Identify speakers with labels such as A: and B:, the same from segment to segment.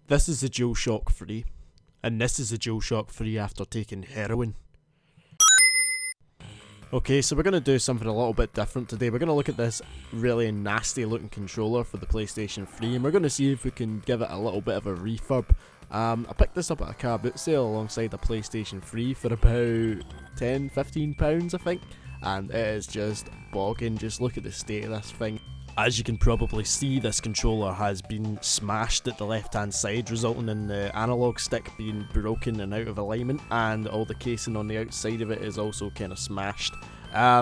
A: This is a DualShock 3, and this is a DualShock 3 after taking heroin. Okay, so we're going to do something a little bit different today. We're going to look at this really nasty looking controller for the PlayStation 3, and we're going to see if we can give it a little bit of a refurb. I picked this up at a car boot sale alongside the PlayStation 3 for about £10-15 I think, and it is just bogging. Just look at the state of this thing. As you can probably see, this controller has been smashed at the left hand side, resulting in the analog stick being broken and out of alignment, and all the casing on the outside of it is also kind of smashed.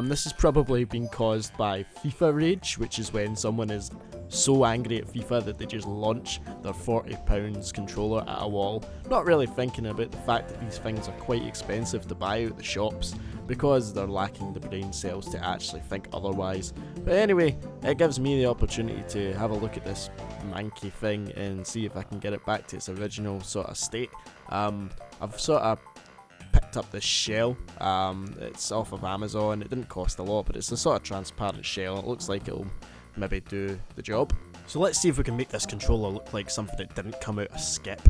A: This has probably been caused by FIFA rage, which is when someone is so angry at FIFA that they just launch their £40 controller at a wall, not really thinking about the fact that these things are quite expensive to buy out the shops, because they're lacking the brain cells to actually think otherwise. But anyway, it gives me the opportunity to have a look at this manky thing and see if I can get it back to its original sort of state. I've sort of picked up this shell. It's off of Amazon. It didn't cost a lot, but it's a sort of transparent shell. It looks like it'll maybe do the job. So let's see if we can make this controller look like something that didn't come out of skip.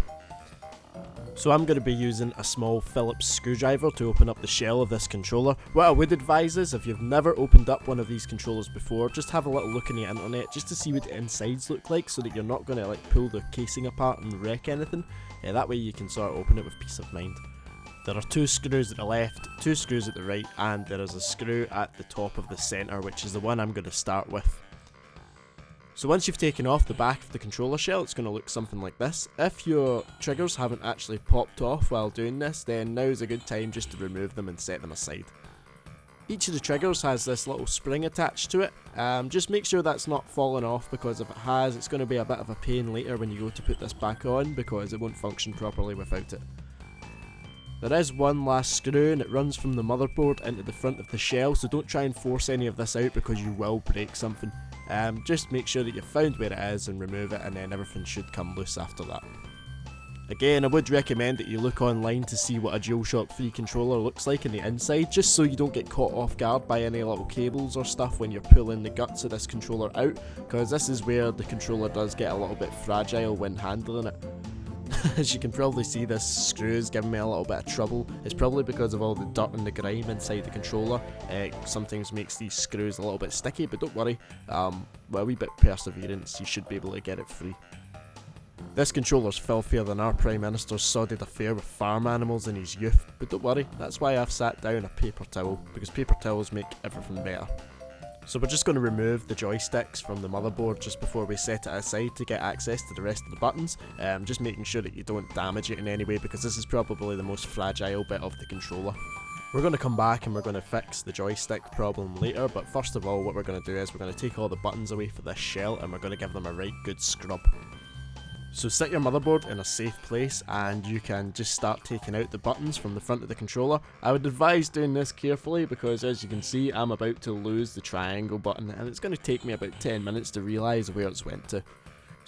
A: So I'm going to be using a small Phillips screwdriver to open up the shell of this controller. What I would advise is, if you've never opened up one of these controllers before, just have a little look on the internet just to see what the insides look like, so that you're not going to like pull the casing apart and wreck anything. Yeah, that way you can sort of open it with peace of mind. There are 2 screws at the left, 2 screws at the right, and there is a screw at the top of the centre, which is the one I'm going to start with. So once you've taken off the back of the controller shell, it's going to look something like this. If your triggers haven't actually popped off while doing this, then now's a good time just to remove them and set them aside. Each of the triggers has this little spring attached to it. Just make sure that's not fallen off, because if it has, it's going to be a bit of a pain later when you go to put this back on, because it won't function properly without it. There is one last screw, and it runs from the motherboard into the front of the shell, so don't try and force any of this out because you will break something. Just make sure that you've found where it is and remove it, and then everything should come loose after that. Again, I would recommend that you look online to see what a DualShock 3 controller looks like in the inside, just so you don't get caught off guard by any little cables or stuff when you're pulling the guts of this controller out, because this is where the controller does get a little bit fragile when handling it. As you can probably see, this screw is giving me a little bit of trouble. It's probably because of all the dirt and the grime inside the controller. It sometimes makes these screws a little bit sticky, but don't worry, with a wee bit of perseverance you should be able to get it free. This controller's filthier than our Prime Minister's sodded affair with farm animals in his youth, but don't worry, that's why I've sat down a paper towel, because paper towels make everything better. So we're just going to remove the joysticks from the motherboard just before we set it aside to get access to the rest of the buttons, just making sure that you don't damage it in any way, because this is probably the most fragile bit of the controller. We're going to come back and we're going to fix the joystick problem later, but first of all what we're going to do is we're going to take all the buttons away for this shell and we're going to give them a right good scrub. So set your motherboard in a safe place and you can just start taking out the buttons from the front of the controller. I would advise doing this carefully, because as you can see I'm about to lose the triangle button, and it's going to take me about 10 minutes to realise where it's went to.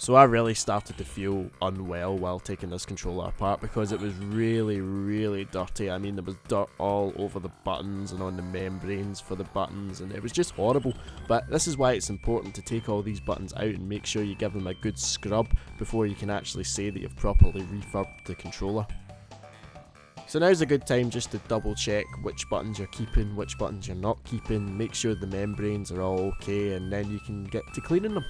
A: So I really started to feel unwell while taking this controller apart, because it was really dirty. I mean, there was dirt all over the buttons and on the membranes for the buttons, and it was just horrible. But this is why it's important to take all these buttons out and make sure you give them a good scrub before you can actually say that you've properly refurbed the controller. So now's a good time just to double check which buttons you're keeping, which buttons you're not keeping, make sure the membranes are all okay, and then you can get to cleaning them.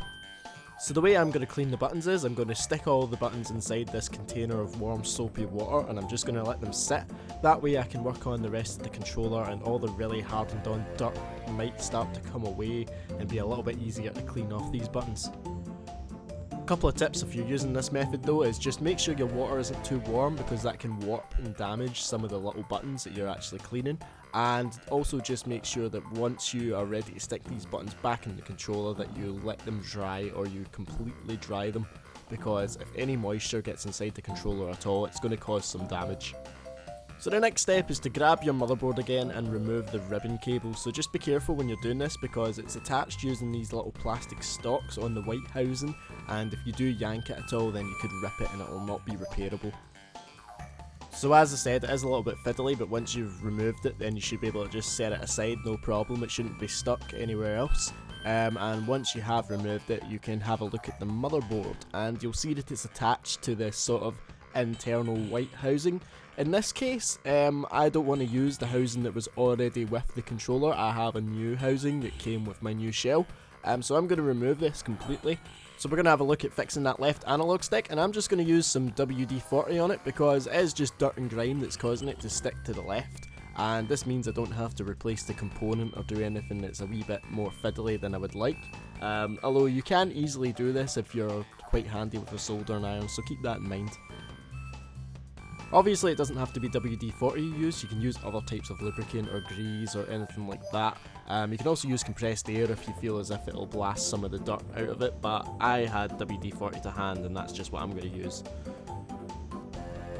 A: So the way I'm going to clean the buttons is I'm going to stick all the buttons inside this container of warm soapy water, and I'm just going to let them sit. That way I can work on the rest of the controller, and all the really hardened on dirt might start to come away and be a little bit easier to clean off these buttons. A couple of tips if you're using this method though is just make sure your water isn't too warm, because that can warp and damage some of the little buttons that you're actually cleaning. And also just make sure that once you are ready to stick these buttons back in the controller that you let them dry, or you completely dry them, because if any moisture gets inside the controller at all, it's going to cause some damage. So the next step is to grab your motherboard again and remove the ribbon cable. So just be careful when you're doing this, because it's attached using these little plastic stalks on the white housing, and if you do yank it at all then you could rip it and it will not be repairable. So as I said, it is a little bit fiddly, but once you've removed it then you should be able to just set it aside, no problem. It shouldn't be stuck anywhere else. and once you have removed it, you can have a look at the motherboard, and you'll see that it's attached to this sort of internal white housing. In this case, I don't want to use the housing that was already with the controller. I have a new housing that came with my new shell, so I'm going to remove this completely. So we're going to have a look at fixing that left analog stick, and I'm just going to use some WD-40 on it because it is just dirt and grime that's causing it to stick to the left, and this means I don't have to replace the component or do anything that's a wee bit more fiddly than I would like, although you can easily do this if you're quite handy with a soldering iron, so keep that in mind. Obviously it doesn't have to be WD-40 you use, you can use other types of lubricant or grease or anything like that. You can also use compressed air if you feel as if it'll blast some of the dirt out of it, but I had WD-40 to hand and that's just what I'm going to use.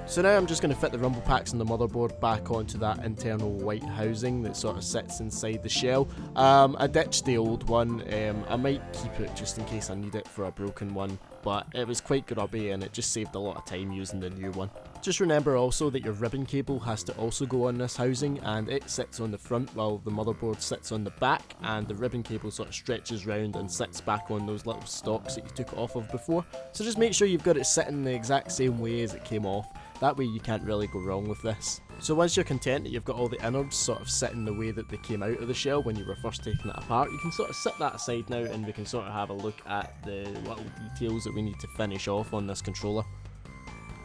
A: So now I'm just going to fit the rumble packs and the motherboard back onto that internal white housing that sort of sits inside the shell. I ditched the old one, I might keep it just in case I need it for a broken one, but it was quite grubby and it just saved a lot of time using the new one. Just remember also that your ribbon cable has to also go on this housing, and it sits on the front while the motherboard sits on the back, and the ribbon cable sort of stretches round and sits back on those little stalks that you took it off of before. So just make sure you've got it sitting the exact same way as it came off. That way you can't really go wrong with this. So once you're content that you've got all the innards sort of sitting the way that they came out of the shell when you were first taking it apart, you can sort of set that aside now and we can sort of have a look at the little details that we need to finish off on this controller.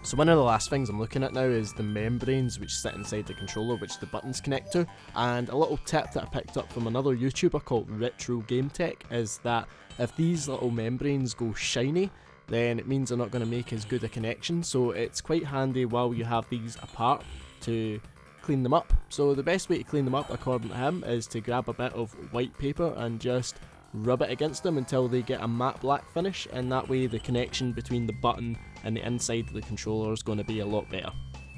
A: So one of the last things I'm looking at now is the membranes which sit inside the controller, which the buttons connect to, and a little tip that I picked up from another YouTuber called Retro Game Tech is that if these little membranes go shiny, then it means they're not going to make as good a connection, so it's quite handy while you have these apart to clean them up. So the best way to clean them up according to him is to grab a bit of white paper and just rub it against them until they get a matte black finish, and that way the connection between the button and the inside of the controller is going to be a lot better.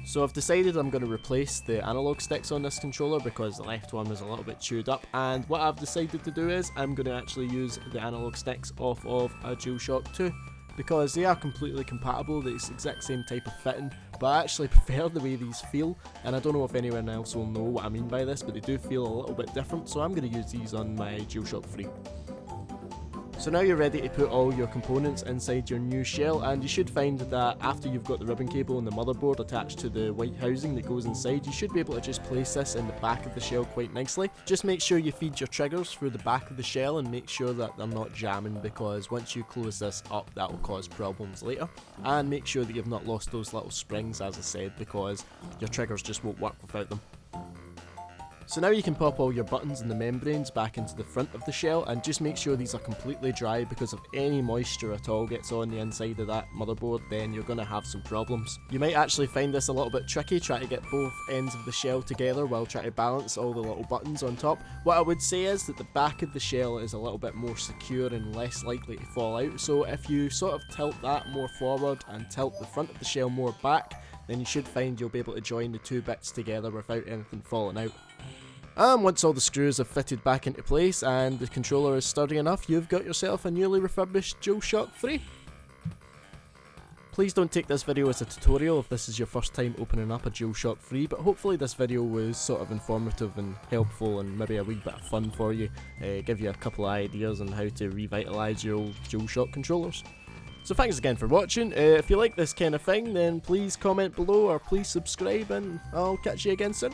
A: So I've decided I'm going to replace the analog sticks on this controller because the left one was a little bit chewed up, and what I've decided to do is I'm going to actually use the analog sticks off of a DualShock 2. Because they are completely compatible, it's the exact same type of fitting, but I actually prefer the way these feel, and I don't know if anyone else will know what I mean by this, but they do feel a little bit different, so I'm going to use these on my DualShock 3. So now you're ready to put all your components inside your new shell, and you should find that after you've got the ribbon cable and the motherboard attached to the white housing that goes inside, you should be able to just place this in the back of the shell quite nicely. Just make sure you feed your triggers through the back of the shell and make sure that they're not jamming, because once you close this up that will cause problems later. And make sure that you've not lost those little springs, as I said, because your triggers just won't work without them. So now you can pop all your buttons and the membranes back into the front of the shell, and just make sure these are completely dry, because if any moisture at all gets on the inside of that motherboard, then you're going to have some problems. You might actually find this a little bit tricky trying to get both ends of the shell together while trying to balance all the little buttons on top. What I would say is that the back of the shell is a little bit more secure and less likely to fall out, so if you sort of tilt that more forward and tilt the front of the shell more back, then you should find you'll be able to join the two bits together without anything falling out. And once all the screws have fitted back into place and the controller is sturdy enough, you've got yourself a newly refurbished DualShock 3. Please don't take this video as a tutorial if this is your first time opening up a DualShock 3, but hopefully this video was sort of informative and helpful and maybe a wee bit of fun for you, give you a couple of ideas on how to revitalise your old DualShock controllers. So thanks again for watching. If you like this kind of thing, then please comment below or please subscribe, and I'll catch you again soon.